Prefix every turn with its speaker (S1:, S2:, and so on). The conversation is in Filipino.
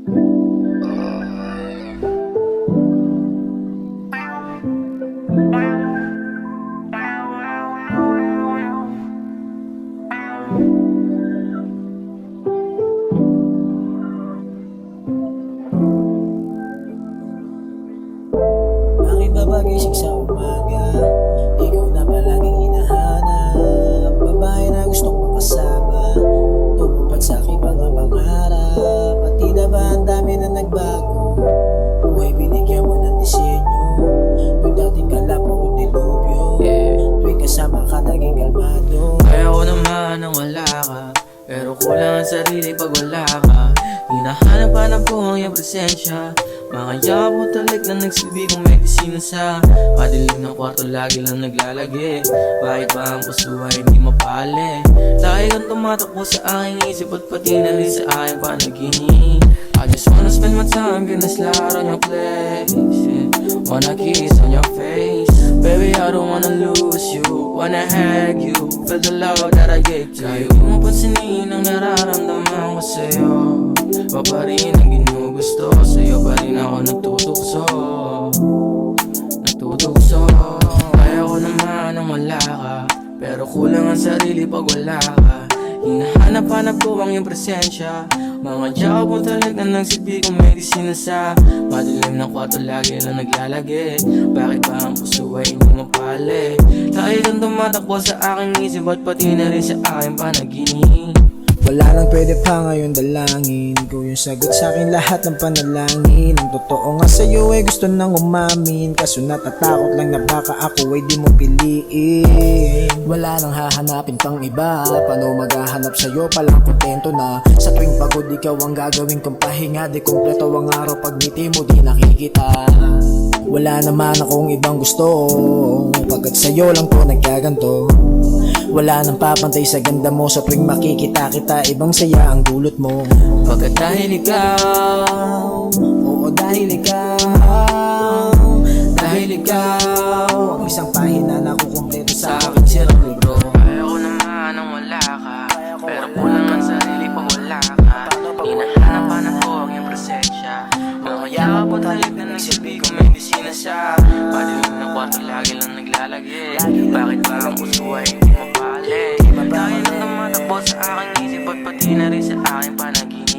S1: Bakit ba pagising sa umaga, ikaw na palaging hinahanap? Babae na gustong makasama, tumupad sa aking mga pangarap. Pati na ba ang dami na nagbago? Buhay binigyan mo ng disenyo, yung dating kalapong dilubyo. Tuwing kasama ka naging kalmado.
S2: Kaya ko naman nang wala ka, pero kulang ang sarili pag wala ka. Hinahanap-hanap ko ang iyong presensya, mga yakap mo talik na nagsilbi kong medisina sa madilim ng kwarto lagi lang naglalagi. Bakit ba ang puso ay hindi mapali? Lagi kang tumatakbo sa aking isip at pati na rin sa aking panaginip. I just wanna spend my time getting this loud on your place, yeah. Wanna kiss on your face, baby I don't wanna lose you. Wanna hug you, feel the love that I gave to you. Kahit mo pansinin ang nararamdaman ko sa'yo, iba pa rin ang ginugusto, sa'yo pa rin ako nagtutukso. Kaya ko naman ang wala ka, pero kulang ang sarili pag wala ka. Hinahanap-hanap ko ang iyong presensya, mga yakap mo talik na nagsilbi kong medisina sa madilim ng kwarto lagi lang naglalagi. Bakit ba ang puso ay hindi mapali? Lagi kang tumatakbo sa aking isip at pati na rin sa aking panaginip.
S1: Wala lang pwede pa ngayon dalangin, ikaw yung sagot sa akin lahat ng panalangin. Ang totoo nga sa'yo ay gusto nang umamin, kaso natatakot lang na baka ako ay di mo piliin. Wala nang hahanapin pang iba, paano maghahanap sa'yo palang kontento na sa tuwing pagod ikaw ang gagawin kong pahinga. Di kompleto ang araw pag ngiti mo di nakikita. Wala naman akong ibang gusto, pagkat sa'yo lang to nagkaganto. Wala nang papantay sa ganda mo, sa tuwing makikita kita ibang saya ang dulot mo.
S2: Pagkat dahil ikaw,
S1: Oo dahil ikaw,
S2: dahil ikaw,
S1: ang isang pahina na kukumpleto
S2: sa
S1: sa
S2: akin sirang libro. Kaya ko naman ang wala ka, pero kulang ang sarili pag wala ka. Hinahanap-hanap ko ang iyong presensya, mga yakap mo talik na nagsilbi kong medisina sa madilim ng kwarto lagi lang naglalagi. Bakit ba ang puso ay hindi mapali? Lagi lang tumatakbo sa aking isip at pati na rin sa aking panaginip.